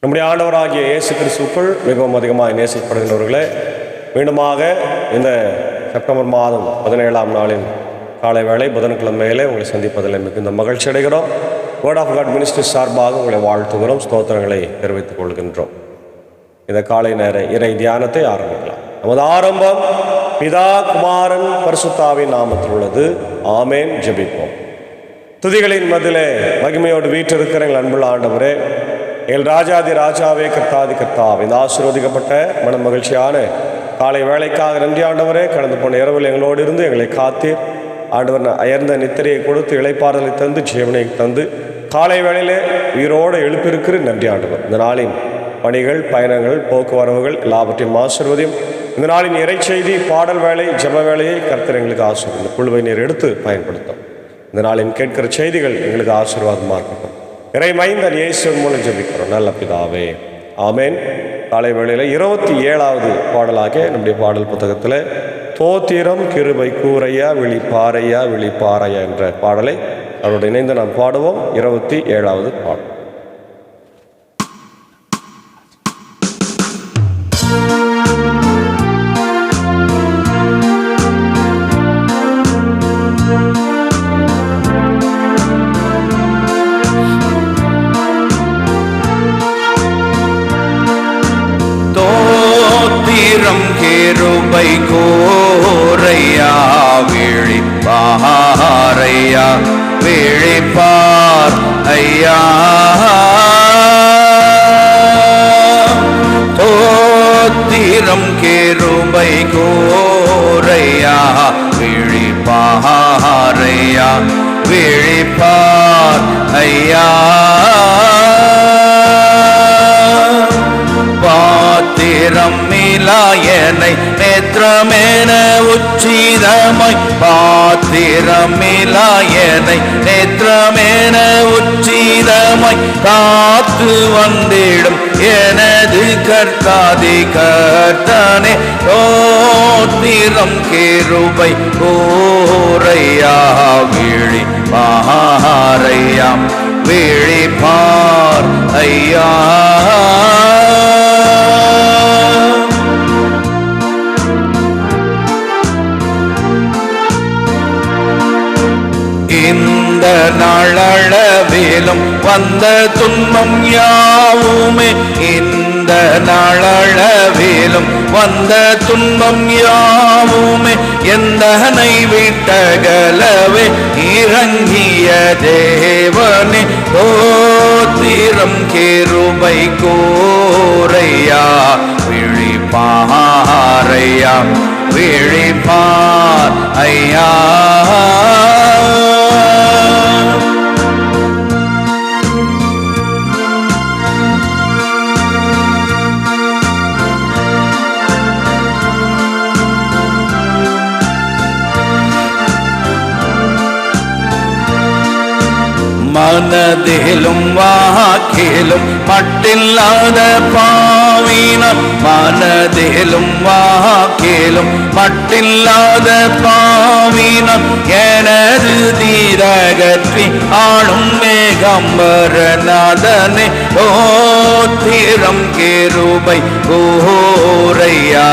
நம்முடைய ஆண்டவராகிய இயேசு கிறிஸ்துவுக்குள் மிகவும் அதிகமாக நேசிக்கப்படுகின்றவர்களே, மீண்டுமாக இந்த செப்டம்பர் மாதம் 17ஆம் நாளின் காலை வேளை புதன்கிழமையிலே உங்களை சந்திப்பதில் மிகுந்த மகிழ்ச்சி அடைகிறோம். வேர்ட் ஆஃப் காட் மினிஸ்ட்ரி சார்பாக உங்களை வாழ்த்துகிறோம், ஸ்தோத்திரங்களை தெரிவித்துக் கொள்கின்றோம். இந்த காலை நேர இறை தியானத்தை ஆரம்பிக்கலாம். நமது ஆரம்பம் பிதா குமாரன் பரிசுத்தாவின் நாமத்தில் உள்ளது. ஆமேன். ஜெபிப்போம். துதிகளின் மதிலே மகிமையோடு வீற்றிருக்கிற எங்கள் அன்புள்ள ஆண்டவரே, எங்கள் ராஜாதி ராஜாவே, கர்த்தாதி கர்த்தாவே, இந்த ஆசீர்வதிக்கப்பட்ட மன மகிழ்ச்சியான காலை வேளைக்காக நன்றி ஆண்டவரே. கடந்து போன இரவில் எங்களோடு இருந்து எங்களை காத்தீர் ஆண்டவர். அயர்ந்த நித்திரையை கொடுத்து இளைப்பாறுதலை தந்து ஜீவனை தந்து காலை வேளையிலே உயிரோடு எழுப்பியிருக்கிற நன்றி ஆண்டவர். இந்த நாளின் பணிகள், பயணங்கள், போக்குவரவுகள் எல்லாவற்றையும் ஆசீர்வதியும். இந்த நாளின் இறை செய்தி, பாடல் வேலை, ஜெப வேலையை கர்த்தர் எங்களுக்கு ஆசீர்வதியும். இந்த குழுவை நீர் எடுத்து பயன்படுத்தும். இந்த நாளின் கேட்கிற செய்திகள் எங்களுக்கு ஆசீர்வாதமாக இருக்கட்டும். இறை மைந்தன் இயேசுவின் மூலம் ஜெபிக்கிறோம் நல்ல பிதாவே. ஆமேன். காலை வேளையில் 27வது பாடலாக நம்முடைய பாடல் புத்தகத்தில் தோத்திரம் கிருபை கூரையா விழிப்பாறையா விழிப்பாறையா என்ற பாடலை அவரோடு இணைந்து நாம் பாடுவோம். 27வது பாடல். கிருபை கோரையா விழிப்பாறையா விழிப்பார் ஐயா, தோத்திரம் கிருபை கோரையா விழிப்பாறையா விழிப்பார் ஐயா, பாத்திரம் மிலாயனை நேத்திரமேன உச்சிதமாய், பாத்திரம் மிலாயனை நேத்திரமேன உச்சிதமாய் காத்து வந்திடும் எனது கர்த்தாதி கர்த்தனே, தோத்திரம் கிருபை கோரையா விழிப்பாறையா விழிப்பார் ஐயா, இந்த நாளளவிலும் வந்த துன்பம் யாவுமே, இந்த நாளளவிலும் வந்த துன்பம் யாவுமே எந்தனை விட்டகலவே இறங்கிய தேவனே, தோத்திரம் கிருபை கோரையா விழிப்பாறையா விழிப்பார் ஐயா, மனதிலும் வாக்கிலும் மட்டில்லாத பாவினான், மனதிலும் வாக்கிலும் மட்டில்லாத பாவினான் எனது தீரகற்றி ஆளும் மேகம்பரநாதனே, தோத்திரம் கிருபை கோரையா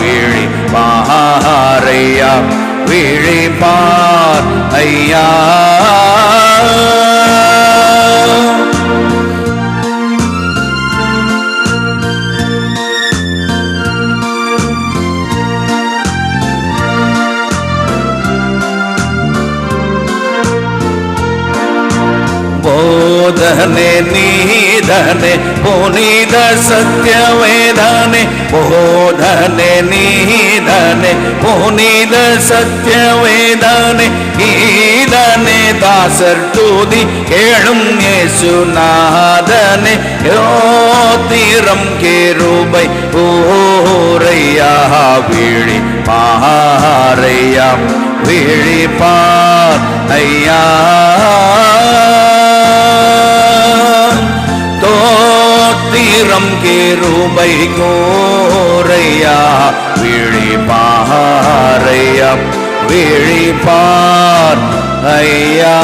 விழிப்பாறையா விழிப்பார் ஐயா, போதனே நீதனே புனித சத்யவேதனே, போதனே நீதனே புனித சத்யவேதனே, ஈதனே தாசர் தூதி கேளும் இயேசுநாதனே, தோத்திரம் கிருபை கோரையா விழிப்பாறையா விழிப்பார் ஐயா, தோத்திரம் கிருபை கோரையா விழிப்பாறையா விழிப்பார் ஐயா.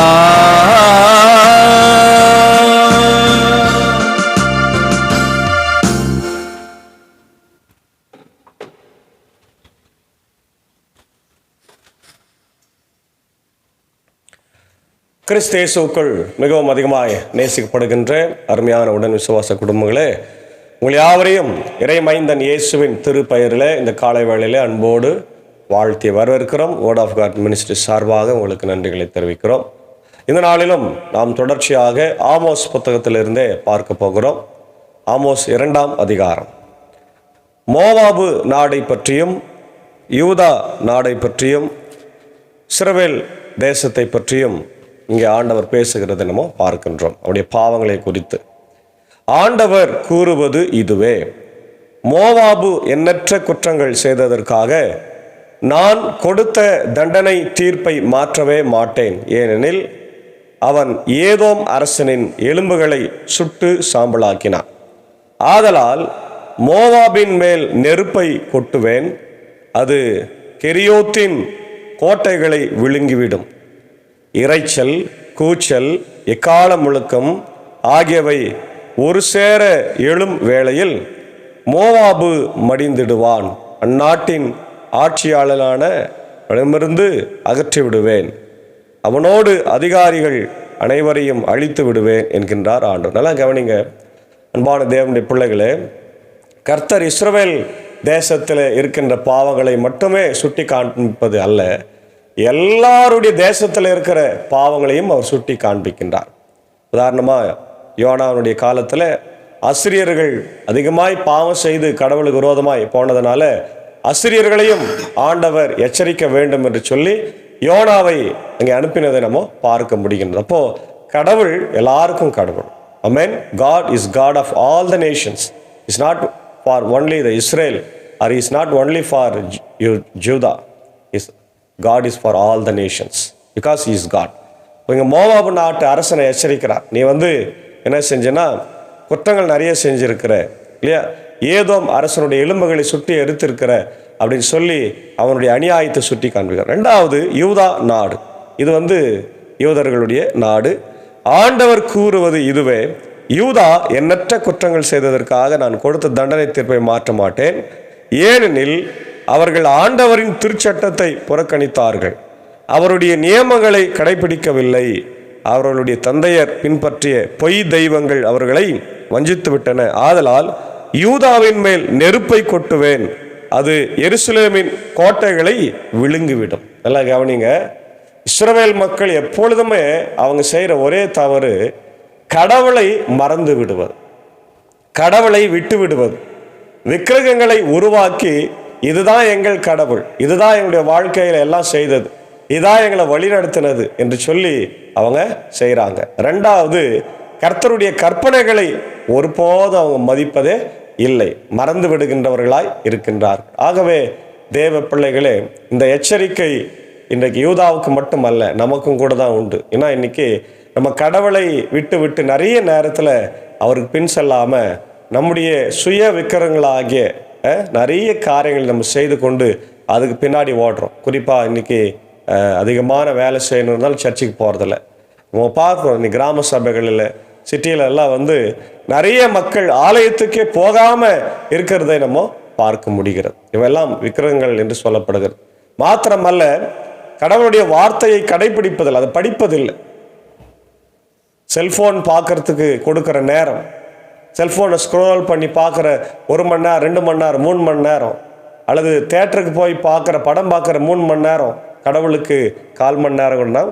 கிறிஸ்து இயேசுவுக்குள் மிகவும் அதிகமாய் நேசிக்கப்படுகின்ற அருமையான உடன் விசுவாச குடும்பங்களே, உங்கள் யாவரையும் இறைமைந்தன் இயேசுவின் திருப்பெயரில் இந்த காலை வேளையிலே அன்போடு வாழ்த்தி வரவேற்கிறோம். வேர்ட் ஆஃப் காட் மினிஸ்ட்ரி சார்பாக உங்களுக்கு நன்றிகளை தெரிவிக்கிறோம். இந்த நாளிலும் நாம் தொடர்ச்சியாக ஆமோஸ் புத்தகத்திலிருந்தே பார்க்க போகிறோம். ஆமோஸ் 2ஆம் அதிகாரம். மோவாபு நாடை பற்றியும் யூதா நாடை பற்றியும் இஸ்ரவேல் தேசத்தை பற்றியும் இங்கே ஆண்டவர் பேசுகிறது நம்ம பார்க்கின்றோம். அவருடைய பாவங்களை குறித்து ஆண்டவர் கூறுவது இதுவே: மோவாபு எண்ணற்ற குற்றங்கள் செய்ததற்காக நான் கொடுத்த தண்டனை தீர்ப்பை மாற்றவே மாட்டேன். ஏனெனில் அவன் ஏதோம் அரசனின் எலும்புகளை சுட்டு சாம்பலாக்கினான். ஆதலால் மோவாபின் மேல் நெருப்பை கொட்டுவேன், அது கெரியோத்தின் கோட்டைகளை விழுங்கிவிடும். இரைச்சல், கூச்சல், எக்கால முழக்கம் ஆகியவை ஒரு சேர எழும் வேளையில் மோவாபு மடிந்திடுவான். அந்நாட்டின் ஆட்சியாளனான இடமிருந்து அகற்றி விடுவேன், அவனோடு அதிகாரிகள் அனைவரையும் அழித்து விடுவேன் என்கின்றார் ஆண்டவர். நல்லா கவனிங்க அன்பான தேவனுடைய பிள்ளைகளே, கர்த்தர் இஸ்ரவேல் தேசத்தில் இருக்கின்ற பாவங்களை மட்டுமே சுட்டி காண்பிப்பது அல்ல, எல்லாருடைய தேசத்தில் இருக்கிற பாவங்களையும் அவர் சுட்டி காண்பிக்கின்றார். உதாரணமாக யோனாவுடைய காலத்தில் அசிரியர்கள் அதிகமாய் பாவம் செய்து கடவுளுக்கு விரோதமாய் போனதுனால அசிரியர்களையும் ஆண்டவர் எச்சரிக்க வேண்டும் என்று சொல்லி யோனாவை அங்கே அனுப்பினதை நம்ம பார்க்க முடிகின்றது. அப்போ கடவுள் எல்லாருக்கும் கடவுள். ஆமென். God is God of all the nations. Is not for only the Israel, or is not only for Judah. God is for all the nations because he is God. இங்கே மோவாபு நாட்டு அரசனை எச்சரிக்கிறார். நீ என்ன செஞ்சனா குற்றங்கள் நிறைய செஞ்சிருக்கிற இல்லையா, ஏதோம் அரசனுடைய எலும்புகளை சுட்டி எரித்திருக்கிற அப்படின்னு சொல்லி அவனுடைய அநியாயத்தை சுட்டி காண்பிக்கிறார். 2வது யூதா நாடு. இது யூதர்களுடைய நாடு. ஆண்டவர் கூறுவது இதுவே: யூதா எண்ணற்ற குற்றங்கள் செய்ததற்காக நான் கொடுத்த தண்டனை தீர்ப்பை மாற்ற மாட்டேன். ஏனெனில் அவர்கள் ஆண்டவரின் திருச்சட்டத்தை புறக்கணித்தார்கள், அவருடைய நியமங்களை கடைபிடிக்கவில்லை. அவர்களுடைய தந்தையர் பின்பற்றிய பொய் தெய்வங்கள் அவர்களை வஞ்சித்து விட்டன. ஆதலால் யூதாவின் மேல் நெருப்பை கொட்டுவேன், அது எருசலேமின் கோட்டைகளை விழுங்கிவிடும். நல்லா கவனிங்க, இஸ்ரவேல் மக்கள் எப்பொழுதுமே அவங்க செய்கிற ஒரே தவறு கடவுளை மறந்து விடுவது, கடவுளை விட்டு விடுவது. விக்கிரகங்களை உருவாக்கி இதுதான் எங்கள் கடவுள், இதுதான் எங்களுடைய வாழ்க்கையில் எல்லாம் செய்தது, இதான் எங்களை வழிநடத்தினது என்று சொல்லி அவங்க செய்கிறாங்க. 2வது கர்த்தருடைய கற்பனைகளை ஒருபோதும் அவங்க மதிப்பதே இல்லை, மறந்து விடுகின்றவர்களாய் இருக்கின்றார். ஆகவே தேவ பிள்ளைகளே, இந்த எச்சரிக்கை இன்றைக்கு யூதாவுக்கு மட்டுமல்ல, நமக்கும் கூட தான் உண்டு. ஏன்னா இன்னைக்கு நம்ம கடவுளை விட்டு விட்டு நிறைய நேரத்தில் அவருக்கு பின் செல்லாமல் நம்முடைய சுய விக்கிரகங்களாகிய நிறைய காரியங்கள் நம்ம செய்து கொண்டு அதுக்கு பின்னாடி ஓடுறோம். குறிப்பாக இன்றைக்கி அதிகமான வேலை செய்யணும் இருந்தாலும் சர்ச்சுக்கு போகிறதில்ல. நம்ம பார்க்குறோம் இன்னைக்கு கிராம சபைகளில் சிட்டியில எல்லாம் நிறைய மக்கள் ஆலயத்துக்கே போகாமல் இருக்கிறதை நம்ம பார்க்க முடிகிறது. இவையெல்லாம் விக்கிரகங்கள் என்று சொல்லப்படுகிறது. மாத்திரமல்ல, கடவுளுடைய வார்த்தையை கடைபிடிப்பதில்லை, அதை படிப்பதில்லை. செல்ஃபோன் பார்க்கறதுக்கு கொடுக்குற நேரம், செல்ஃபோனை ஸ்க்ரோல் பண்ணி பார்க்குற 1 மணி நேரம், 2 மணி நேரம், 3 மணி நேரம், அல்லது தேட்டருக்கு போய் பார்க்குற படம் பார்க்குற 3 மணி நேரம், கடவுளுக்கு 1/4 மணி நேரம் கூட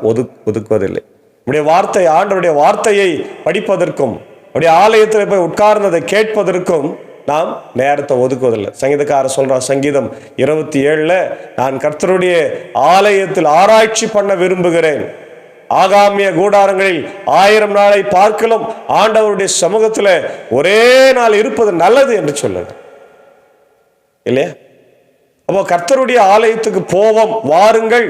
ஒதுக்குவதில்லை. நம்முடைய வார்த்தை, ஆண்டவருடைய வார்த்தையை படிப்பதற்கும் அப்படியே ஆலயத்தில் போய் உட்கார்ந்ததை கேட்பதற்கும் நாம் நேரத்தை ஒதுக்குவதில்லை. சங்கீதக்காரர் சொல்கிறான், சங்கீதம் 27ல், நான் கர்த்தருடைய ஆலயத்தில் ஆராய்ச்சி பண்ண விரும்புகிறேன், ஆகாமிய கூடாரங்களில் 1000 நாளை பார்க்கலும் ஆண்டவருடைய சமூகத்தில் ஒரே நாள் இருப்பது நல்லது என்று சொல்லுது இல்லையா? அப்போ கர்த்தருடைய ஆலயத்துக்கு போவோம் வாருங்கள்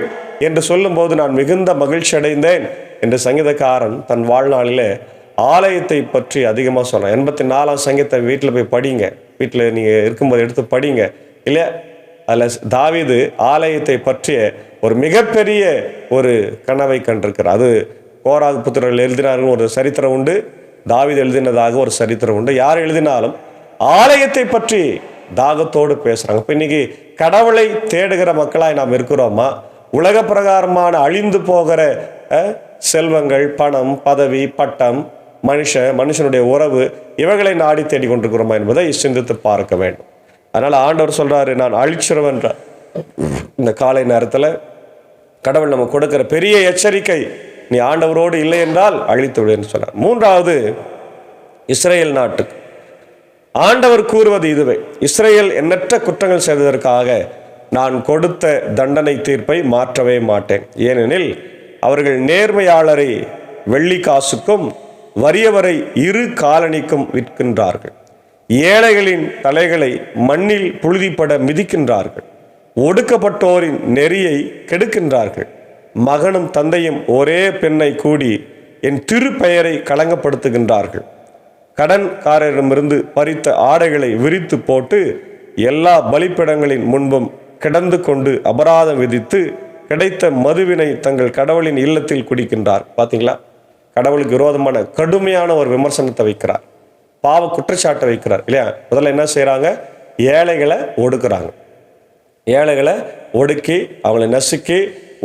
என்று சொல்லும்போது நான் மிகுந்த மகிழ்ச்சி அடைந்தேன் என்று சங்கீதக்காரன் தன் வாழ்நாளிலே ஆலயத்தை பற்றி அதிகமாக சொன்னான். 84ஆம் சங்கீதத்தை வீட்டில் போய் படிங்க, வீட்டில் நீங்கள் இருக்கும்போது எடுத்து படிங்க இல்லையா? அதில் தாவீது ஆலயத்தை பற்றிய ஒரு மிகப்பெரிய ஒரு கனவை கண்டிருக்கிறார். அது கோராகு புத்திரர்கள் எழுதினார்கள் ஒரு சரித்திரம் உண்டு, தாவீது எழுதினதாக ஒரு சரித்திரம் உண்டு. யார் எழுதினாலும் ஆலயத்தை பற்றி தாகத்தோடு பேசுகிறாங்க. இப்போ இன்னைக்கு கடவுளை தேடுகிற மக்களாய் நாம் இருக்கிறோமா? உலக பிரகாரமான அழிந்து போகிற செல்வங்கள், பணம், பதவி, பட்டம், மனுஷனுடைய உறவு, இவைகளை நாடி தேடி கொண்டிருக்கிறோமா என்பதை சிந்தித்து பார்க்க வேண்டும். அதனால் ஆண்டவர் சொல்றாரு, நான் அழிச்சிருவேன். இந்த காலை நேரத்தில் கடவுள் நம்ம கொடுக்கிற பெரிய எச்சரிக்கை, நீ ஆண்டவரோடு இல்லை என்றால் அழித்து விடு என்று சொன்னார். மூன்றாவது, இஸ்ரேல் நாட்டுக்கு ஆண்டவர் கூறுவது இதுவே, இஸ்ரேல் எண்ணற்ற குற்றங்கள் செய்ததற்காக நான் கொடுத்த தண்டனை தீர்ப்பை மாற்றவே மாட்டேன். ஏனெனில் அவர்கள் நேர்மையாளரை வெள்ளி காசுக்கும் வறியவரை 2 காலணிக்கும் விற்கின்றார்கள். ஏழைகளின் தலைகளை மண்ணில் புழுதிப்பட மிதிக்கின்றார்கள். ஒடுக்கப்பட்டோரின் நெறியை கெடுக்கின்றார்கள். மகனும் தந்தையும் ஒரே பெண்ணை கூடி என் திருப்பெயரை களங்கப்படுத்துகின்றார்கள். கடன்காரரிடமிருந்து பறித்த ஆடைகளை விரித்து போட்டு எல்லா பலிப்பிடங்களின் முன்பும் கிடந்து கொண்டு அபராதம் விதித்து கிடைத்த மதுவினை தங்கள் கடவுளின் இல்லத்தில் குடிக்கின்றார். பார்த்தீங்களா, கடவுளுக்கு விரோதமான கடுமையான ஒரு விமர்சனத்தை வைக்கிறார், பாவ குற்றச்சாட்டை வைக்கிறார் இல்லையா. முதல்ல என்ன செய்கிறாங்க, ஏழைகளை ஒடுக்குறாங்க. ஏழைகளை ஒடுக்கி அவங்களை நசுக்கி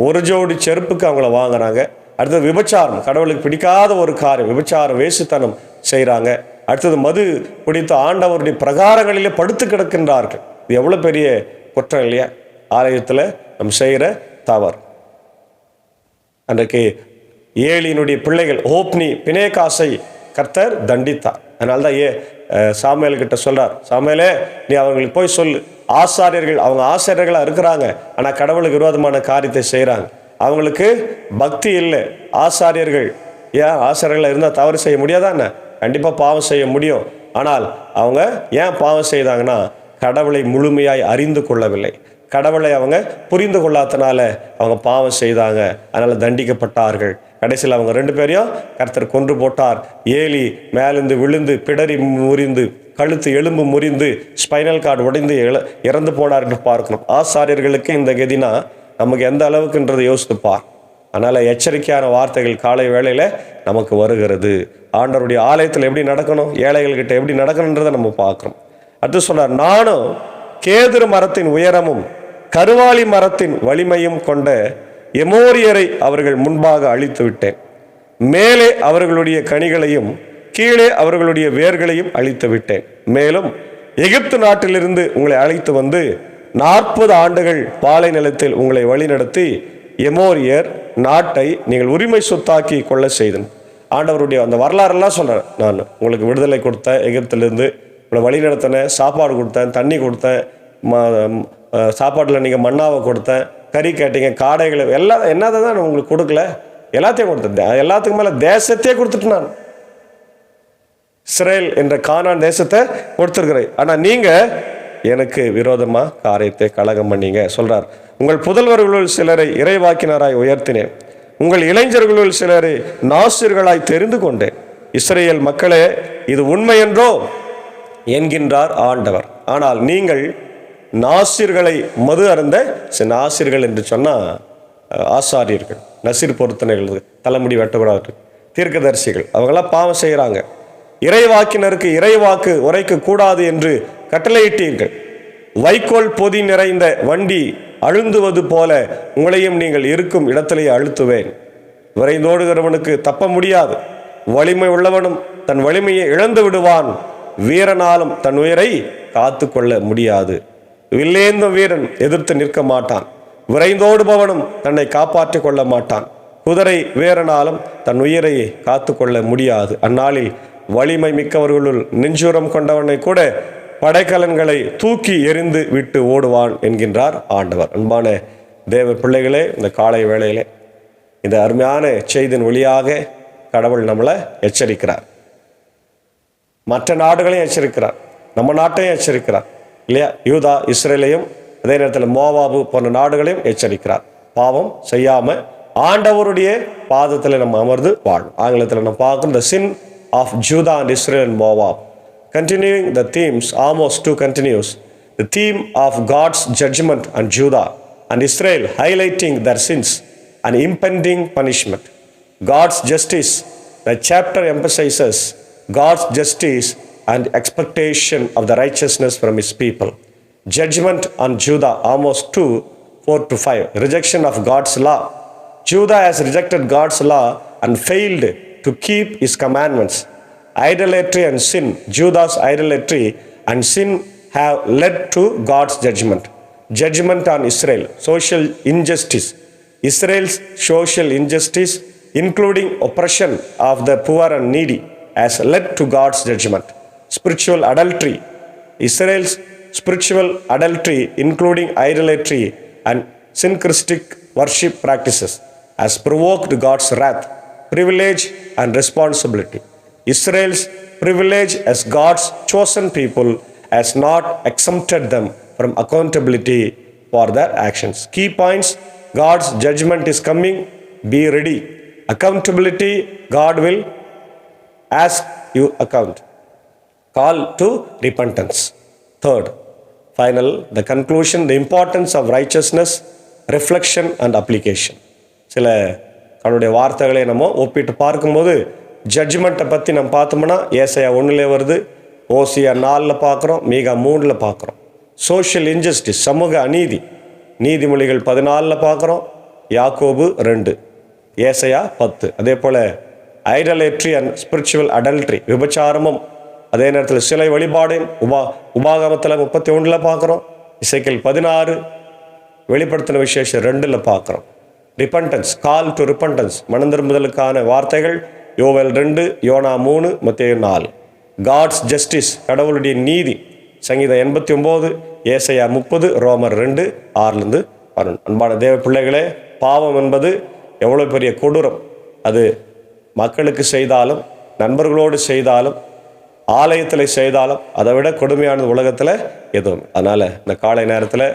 ஒரு ஜோடி செருப்புக்கு அவங்கள வாங்குறாங்க. அடுத்தது விபச்சாரம், கடவுளுக்கு பிடிக்காத ஒரு காரியம், விபச்சாரம், வேசித்தனம் செய்கிறாங்க. அடுத்தது மது குடித்த ஆண்டவருடைய பிரகாரங்களிலே படுத்து கிடக்கின்றார்கள். இது எவ்வளோ பெரிய குற்றம் இல்லையா, ஆலயத்தில் நம்ம செய்கிற தவறு. அன்றைக்கு ஏலியினுடைய பிள்ளைகள் ஹோப்னி, பினேகாசை கர்த்தர் தண்டித்தார். அதனால தான் சாமுவேல் கிட்ட சொல்றார், சாமுவேலே நீ அவங்களுக்கு போய் சொல்லு, ஆசாரியர்கள் அவங்க ஆசாரியர்களாக இருக்கிறாங்க, ஆனால் கடவுளுக்கு விரோதமான காரியத்தை செய்கிறாங்க, அவங்களுக்கு பக்தி இல்லை. ஆசாரியர்கள் ஏன் ஆசாரியர்களாக இருந்தால் தவறு செய்ய முடியாதானே? கண்டிப்பாக பாவம் செய்ய முடியும். ஆனால் அவங்க ஏன் பாவம் செய்தாங்கன்னா, கடவுளை முழுமையாய் அறிந்து கொள்ளவில்லை, கடவுளை அவங்க புரிந்து கொள்ளாதனால அவங்க பாவம் செய்தாங்க. அதனால் தண்டிக்கப்பட்டார்கள். கடைசியில் அவங்க 2 பேரையும் கர்த்தர் கொன்று போட்டார். ஏலி மேலிருந்து விழுந்து பிடரி முறிந்து கழுத்து எலும்பு முறிந்து ஸ்பைனல் கார்டு உடைந்து இறந்து போனார் என்று பார்க்கணும். ஆசாரியர்களுக்கு இந்த கதினா நமக்கு எந்த அளவுக்குன்றதை யோசித்துப்பார். அதனால் எச்சரிக்கையான வார்த்தைகள் காலை வேளையில் நமக்கு வருகிறது. ஆண்டவருடைய ஆலயத்தில் எப்படி நடக்கணும், ஏழைகள்கிட்ட எப்படி நடக்கணுன்றதை நம்ம பார்க்குறோம். அடுத்து சொன்னார், நானும் கேதுரு மரத்தின் உயரமும் கருவாலி மரத்தின் வலிமையும் கொண்ட எமோரியரை அவர்கள் முன்பாக அழித்து விட்டேன். மேலே அவர்களுடைய கனிகளையும் கீழே அவர்களுடைய வேர்களையும் அழித்து விட்டேன். மேலும் எகிப்து நாட்டிலிருந்து உங்களை அழைத்து வந்து 40 ஆண்டுகள் பாலை நிலத்தில் உங்களை வழிநடத்தி எமோரியர் நாட்டை நீங்கள் உரிமை சொத்தாக்கி கொள்ள செய்தேன். ஆண்டவருடைய அந்த வரலாறெல்லாம் சொல்கிறேன். நான் உங்களுக்கு விடுதலை கொடுத்தேன், எகிப்திலிருந்து உங்களை வழி நடத்தினேன், சாப்பாடு கொடுத்தேன், தண்ணி கொடுத்தேன், சாப்பாட்டில் நீங்கள் மண்ணாவை கொடுத்தேன், கறி கேட்டீங்க, காடைகளை எல்லாம் என்னதை தான் நான் உங்களுக்கு கொடுக்கல, எல்லாத்தையும் கொடுத்தேன். எல்லாத்துக்கும் மேலே தேசத்தையே கொடுத்துட்டு நான் இஸ்ரேல் என்ற கானான் தேசத்தை கொடுத்துருக்கிறேன். ஆனால் நீங்கள் எனக்கு விரோதமாக காரியத்தை கலகம் பண்ணீங்க சொல்கிறார். உங்கள் புதல்வர்களுள் சிலரை இறைவாக்கினராய் உயர்த்தினேன், உங்கள் இளைஞர்களுள் சிலரை நாசிர்களாய் தெரிந்து கொண்டேன். இஸ்ரேல் மக்களே, இது உண்மை என்றோ என்கின்றார் ஆண்டவர். ஆனால் நீங்கள் நாசிர்களை மது அருந்த, நாசிர்கள் என்று சொன்னால் ஆசாரியர்கள், நசீர் பொருத்தனைகள், தலைமுடி வெட்டக்கூடாது, தீர்க்கதரிசிகள், அவங்களாம் பாவம் செய்கிறாங்க. இறைவாக்கினருக்கு இறைவாக்கு உரைக்க கூடாது என்று கட்டளையிட்டீர்கள். வைக்கோல் பொதி நிறைந்த வண்டி அழுந்துவது போல உங்களையும் நீங்கள் இருக்கும் இடத்திலேயே அழுத்துவேன். விரைந்தோடுகிறவனுக்கு தப்ப முடியாது, வலிமை உள்ளவனும் தன் வலிமையை இழந்து விடுவான், வீரனாலும் தன் உயிரை காத்து கொள்ள முடியாது. வில்லேந்தும் வீரன் எதிர்த்து நிற்க மாட்டான், விரைந்தோடுபவனும் தன்னை காப்பாற்றிக் கொள்ள மாட்டான். குதிரை வீரனாலும் தன் உயிரை காத்து கொள்ள முடியாது. அந்நாளில் வலிமை மிக்கவர்களுள் நெஞ்சுரம் கொண்டவனை கூட படைக்கலன்களை தூக்கி எறிந்து விட்டு ஓடுவான் என்கின்றார் ஆண்டவர். அன்பான தேவ பிள்ளைகளே, இந்த காலை வேளையிலே இந்த அருமையான செய்தியின் வழியாக கடவுள் நம்மளை எச்சரிக்கிறார். மற்ற நாடுகளையும் எச்சரிக்கிறார், நம்ம நாட்டையும் எச்சரிக்கிறார் இல்லையா. யூதா இஸ்ரேலையும் அதே நேரத்தில் மோவாபு போன்ற நாடுகளையும் எச்சரிக்கிறார். பாவம் செய்யாமல் ஆண்டவருடைய பாதத்தில் நம்ம அமர்ந்து வாழும். ஆங்கிலத்தில் நம்ம பார்க்கணும், the sin of Judah and Israel and Moab. Continuing the themes, almost two continues. The theme of God's judgment on Judah and Israel, highlighting their sins and impending punishment. God's justice. The chapter emphasizes God's justice and expectation of the righteousness from his people. Judgment on Judah, almost 2:4-5. Rejection of God's law. Judah has rejected God's law and failed to keep his commandments. Idolatry and sin, Judah's idolatry and sin have led to God's judgment. Judgment on Israel, social injustice. Israel's social injustice, including oppression of the poor and needy, has led to God's judgment. Spiritual adultery. Israel's spiritual adultery, including idolatry and syncretic worship practices, has provoked God's wrath. Privilege and responsibility. Israel's privilege as God's chosen people has not exempted them from accountability for their actions. Key points: God's judgment is coming. Be ready. Accountability: God will ask you account. Call to repentance. Third, final, the conclusion, the importance of righteousness, reflection and application. சில அவருடைய வார்த்தைகளை நம்ம ஒப்பிட்டு பார்க்கும்போது ஜட்ஜ்மெண்ட்டை பற்றி நம்ம பார்த்தோம்னா ஏசாயா 1 வருது, ஓசியா 4 பார்க்குறோம், மீகா 3 பார்க்குறோம். சோஷியல் இன்ஜஸ்டிஸ், சமூக அநீதி, நீதிமொழிகள் 14 பார்க்குறோம், யாக்கோபு 2, ஏசாயா 10. அதே போல் ஐடலேட்ரி அண்ட் ஸ்பிரிச்சுவல் அடல்ட்ரி, விபச்சாரமும் அதே நேரத்தில் சிலை வழிபாடையும் உபாகமத்தில் 31 பார்க்குறோம், இசைக்கேல் 16, வெளிப்படுத்தின விசேஷம் 2 பார்க்குறோம். ரிப்பன்டன்ஸ், கால் டு ரிப்பன்டன்ஸ், மனம் திரும்புதலுக்கான வார்த்தைகள் யோவேல் 2, யோனா 3, மத்தேயு 4. காட்ஸ் ஜஸ்டிஸ், கடவுளுடைய நீதி, சங்கீதம் 89, ஏசாயா 30, ரோமர் 2, 6-11. அன்பான தேவ பிள்ளைகளே, பாவம் என்பது எவ்வளோ பெரிய கொடூரம். அது மக்களுக்கு செய்தாலும், நண்பர்களோடு செய்தாலும், ஆலயத்தில் செய்தாலும் அதை விட கொடுமையானது உலகத்தில் எதுவும். அதனால் இந்த காலை நேரத்தில்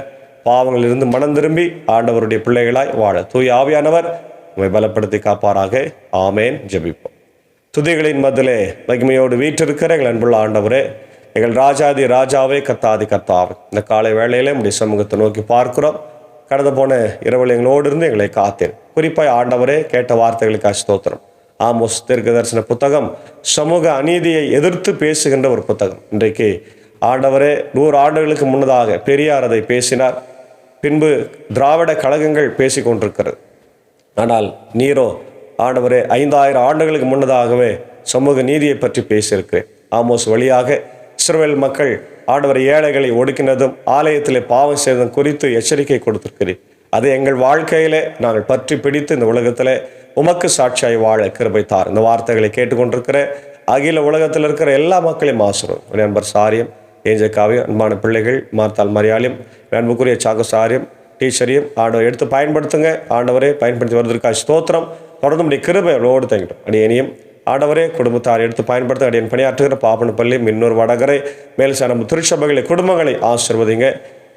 பாவங்களிலிருந்து மனம் திரும்பி ஆண்டவருடைய பிள்ளைகளாய் வாழ தூய ஆவியானவர் உம்மை பலப்படுத்தி காப்பாராக. ஆமேன். ஜெபிப்போம். துதிகளின் மத்தியிலே மகிமையோடு வீற்றிருக்கிற எங்கள் அன்புள்ள ஆண்டவரே, எங்கள் ராஜாதி ராஜாவே, கத்தாதி கத்தாவே, இந்த காலை வேளையிலே உம்முடைய சமூகத்தை நோக்கி பார்க்கிறோம். கடந்து போன இரவில் எங்களோடு இருந்து எங்களை காத்தேன். குறிப்பாக ஆண்டவரே, கேட்ட வார்த்தைகளுக்காக ஸ்தோத்திரம். ஆமோஸ் தீர்க்கதரிசன புத்தகம் சமூக அநீதியை எதிர்த்து பேசுகின்ற ஒரு புத்தகம். இன்றைக்கு ஆண்டவரே, 100 ஆண்டுகளுக்கு முன்னதாக பெரியார் அதை பேசினார். பின்பு திராவிட கழகங்கள் பேசி கொண்டிருக்கிறது. ஆனால் நீரோ ஆண்டவரே 5000 ஆண்டுகளுக்கு முன்னதாகவே சமூக நீதியை பற்றி பேசியிருக்கிறேன். ஆமோஸ் வழியாக இஸ்ரவேல் மக்கள் ஆண்டவர் ஏழைகளை ஒடுக்கினதும் ஆலயத்திலே பாவம் செய்ததும் குறித்து எச்சரிக்கை கொடுத்திருக்கிறேன். அதை எங்கள் வாழ்க்கையிலே நாங்கள் பற்றி பிடித்து இந்த உலகத்தில் உமக்கு சாட்சியாய் வாழ கிருபை தார். இந்த வார்த்தைகளை கேட்டுக்கொண்டிருக்கிற அகில உலகத்தில் இருக்கிற எல்லா மக்களையும் ஆசிரும். நண்பர் சாரியம், ஏஞ்சக்காவையும், அன்பான பிள்ளைகள் மார்த்தால் மரியாளியும், அன்புக்குரிய சாகசாரியம் டீச்சரையும் ஆண்டவர் எடுத்து பயன்படுத்துங்க. ஆண்டவரே, பயன்படுத்தி வருவதற்காக ஸ்தோத்திரம். தொடர்ந்து உடைய கிருபை எவ்வளோடு தங்கிட்டோம். அடியேனையும் ஆண்டவரே, குடும்பத்தார் எடுத்து பயன்படுத்த அடியன் பணியாற்றுகிற பாப்பனப்பள்ளியும், இன்னொரு வடகரை, மேல்சானம் திருச்சபைகளை, குடும்பங்களை ஆசிர்வதிங்க.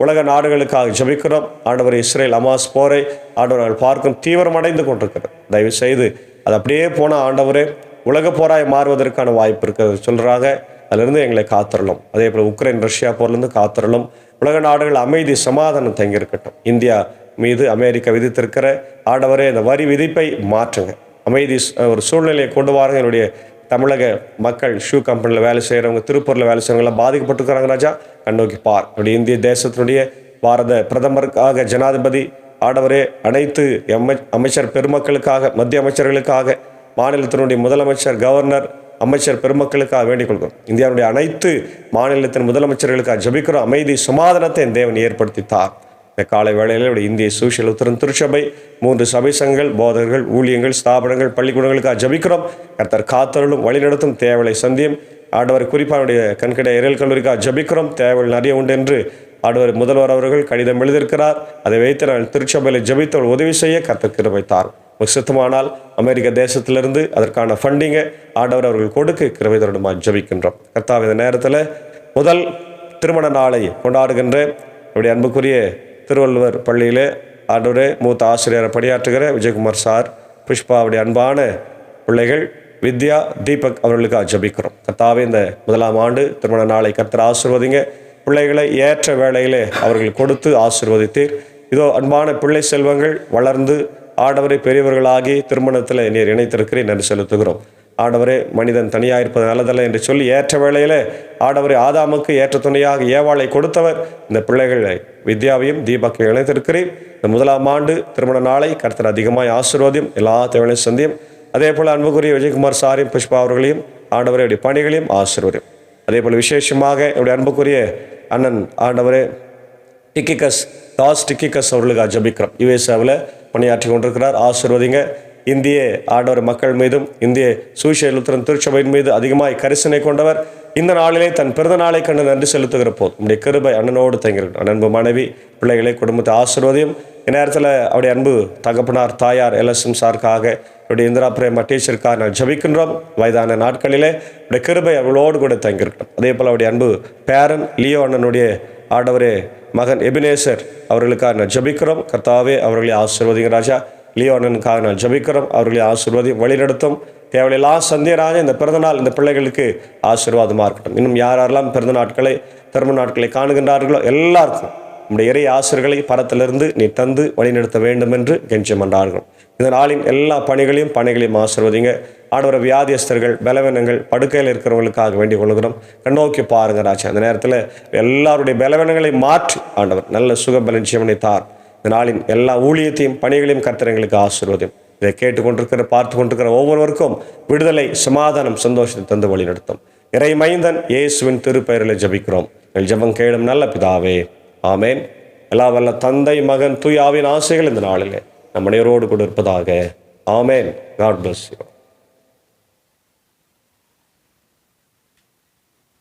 உலக நாடுகளுக்காக ஜெபிக்கிறோம். ஆண்டவர் இஸ்ரேல் அமாஸ் போரை ஆண்டவர்கள் பார்க்கும் தீவிரமடைந்து கொண்டிருக்கிறது. தயவு செய்து அது அப்படியே போனால் ஆண்டவரே உலக போராய் மாறுவதற்கான வாய்ப்பு இருக்கிறது சொல்கிறாங்க. அதிலிருந்து எங்களை காத்திரலும். அதே போல் உக்ரைன் ரஷ்யா போர்லேருந்து காத்திரலும். உலக நாடுகள் அமைதி சமாதானம் தங்கியிருக்கட்டும். இந்தியா மீது அமெரிக்கா விதித்திருக்கிற ஆண்டவரே இந்த வரி விதிப்பை மாற்றுங்க. அமைதி ஒரு சூழ்நிலையை கொண்டு வாருங்க. என்னுடைய தமிழக மக்கள் ஷூ கம்பெனியில் வேலை செய்கிறவங்க, திருப்பூரில் வேலை செய்கிறவங்களாம் பாதிக்கப்பட்டிருக்கிறாங்க. ராஜா, கண்ணோக்கி பார். என்னுடைய இந்திய தேசத்தினுடைய பாரத பிரதமருக்காக, ஜனாதிபதி ஆண்டவரே, அனைத்து அமைச்சர் பெருமக்களுக்காக, மத்திய அமைச்சர்களுக்காக, மாநிலத்தினுடைய முதலமைச்சர், கவர்னர், அமைச்சர் பெருமக்களுக்காக வேண்டிக் கொள்கிறோம். இந்தியாவுடைய அனைத்து மாநிலத்தின் முதலமைச்சர்களுக்காக ஜெபிக்கிறோம். அமைதி சமாதானத்தை என் தேவன் ஏற்படுத்தித்தார். இந்த காலை வேளையில் இந்திய சோஷியல் உத்தரன் திருச்சபை, 3 சபை சங்கங்கள், போதகர்கள், ஊழியங்கள், ஸ்தாபனங்கள், பள்ளிக்கூடங்களுக்காக ஜெபிக்கிறோம். கர்த்தர் காத்தருளும், வழிநடத்தும், தேவையை சந்தியும். ஆண்டவர் குறிப்பாக கண்கடை இறையல் கல்லூரிக்காக ஜெபிக்கிறோம். தேவைகள் நிறைய உண்டு என்று ஆண்டவர் முதல்வர் அவர்கள் கடிதம் எழுதியிருக்கிறார். அதை வைத்து நான் திருச்சபையில் ஜெபித்து உதவி செய்ய கர்த்தர் கிருபை தார். சித்தமானால் அமெரிக்க தேசத்திலிருந்து அதற்கான ஃபண்டிங்கை ஆண்டவர் அவர்கள் கொடுக்க கிருபை தருணமாக ஜெபிக்கின்றோம். கர்த்தாவே, இந்த நேரத்தில் முதல் திருமண நாளை கொண்டாடுகின்ற என்னுடைய அன்புக்குரிய திருவள்ளுவர் பள்ளியில் ஆண்டவரே மூத்த ஆசிரியரை பணியாற்றுகிற விஜயகுமார் சார், புஷ்பாவுடைய அன்பான பிள்ளைகள் வித்யா, தீபக் அவர்களுக்காக ஜெபிக்கிறோம். கர்த்தாவே, இந்த 1ஆம் ஆண்டு திருமண நாளை கர்த்தர் ஆசீர்வதிங்க. பிள்ளைகளை ஏற்ற வேளையிலே அவர்கள் கொடுத்து ஆசீர்வதித்தீர். இதோ அன்பான பிள்ளை செல்வங்கள் வளர்ந்து ஆண்டவரை பெரியவர்களாகி திருமணத்தில் நீர் இணைத்திருக்கிறேன் என்று செலுத்துகிறோம். ஆண்டவரே, மனிதன் தனியாக இருப்பது நல்லதல்ல என்று சொல்லி ஏற்ற வேளையிலே ஆண்டவரே ஆதாமுக்கு ஏற்ற துணையாக ஏவாளை கொடுத்தவர். இந்த பிள்ளைகளை வித்யாவையும் தீபக்கையும் இணைத்திருக்கிறேன். இந்த 1ஆம் ஆண்டு திருமண நாளை கர்த்தர் அதிகமாய் ஆசீர்வாதியும், எல்லா தேவையான சந்தியும். அதே போல் அன்புக்குரிய விஜயகுமார் சாரையும் புஷ்பா அவர்களையும் ஆண்டவரே அவருடைய பணிகளையும் ஆசீர்வாதியும். அதே போல் விசேஷமாக என்னுடைய அன்புக்குரிய அண்ணன் ஆண்டவரே தாஸ் டிக்கிகஸ் அவர்களுக்காக ஜபிக்கிறோம். யுஎஸ்ஏவில் பணியாற்றி கொண்டிருக்கிறார். ஆசீர்வதிங்க. இந்திய ஆண்டவர் மக்கள் மீதும் இந்திய சுவிசேஷ லுத்தரன் திருச்சபையின் மீது அதிகமாய் கரிசனை கொண்டவர். இந்த நாளிலே தன் பிறந்த நாளை கண்டு நன்றி செலுத்துகிற போது நம்முடைய கிருபை அண்ணனோடு தங்கியிருக்கணும். அன்பு மனைவி, பிள்ளைகளை, குடும்பத்தை ஆசீர்வதியும். இந்நேரத்தில் அவருடைய அன்பு தகப்பனார், தாயார் எல்எஸ்எம் சாருக்காக, அவருடைய இந்திரா பிரேமா டீச்சருக்காக நான் ஜபிக்கின்றோம். வயதான நாட்களிலே அவருடைய கிருபை அவளோடு கூட தங்கியிருக்கணும். அதே போல் அவருடைய அன்பு பேரன் லியோ அண்ணனுடைய ஆண்டவரே மகன் எபினேசர் அவர்களுக்காக நான் ஜபிக்கிறோம். கர்த்தாவே, அவர்களை ஆசீர்வதிங்க ராஜா. லியோ அண்ணனுக்காக நான் ஜபிக்கிறோம். அவர்களை ஆசீர்வதி வழிநடத்தும். தேவையில்லாம் சந்தியராக இந்த பிறந்தநாள் இந்த பிள்ளைகளுக்கு ஆசீர்வாதமாக இருக்கட்டும். இன்னும் யாரெல்லாம் பிறந்த நாட்களை, திருமண நாட்களை காணுகின்றார்களோ எல்லாருக்கும் நம்முடைய இறை ஆசிரியர்களை பரத்திலிருந்து நீ தந்து வழிநடத்த வேண்டும் என்று கெஞ்சம் என்றார்கள். இந்த நாளின் எல்லா பணிகளையும் ஆசீர்வதிங்க. ஆண்டவர வியாதியஸ்தர்கள், பலவீனங்கள், படுக்கையில் இருக்கிறவங்களுக்காக வேண்டிக் கொள்கிறோம். கண்ணோக்கி பாருங்க ராஜா. அந்த நேரத்தில் எல்லாருடைய பலவீனங்களை மாற்றி ஆண்டவர் நல்ல சுகபலன் ஜீவனை தார். இந்த நாளின் எல்லா ஊழியத்தையும் பணிகளையும் கர்த்தர்களுக்கு ஆசீர்வதியும். இதை கேட்டுக்கொண்டிருக்கிற, பார்த்து கொண்டிருக்கிற ஒவ்வொருவருக்கும் விடுதலை, சமாதானம், சந்தோஷத்தை தந்து வழி நடத்தும். இறை மைந்தன் இயேசுவின் திருப்பெயரில் ஜபிக்கிறோம். ஜெபம் கேளும் நல்ல பிதாவே, ஆமேன். எல்லா வல்ல தந்தை, மகன், தூய ஆவியின் ஆசைகள் இந்த நாளிலே நம் அனைவரோடு கூட இருப்பதாக. ஆமேன். God bless you.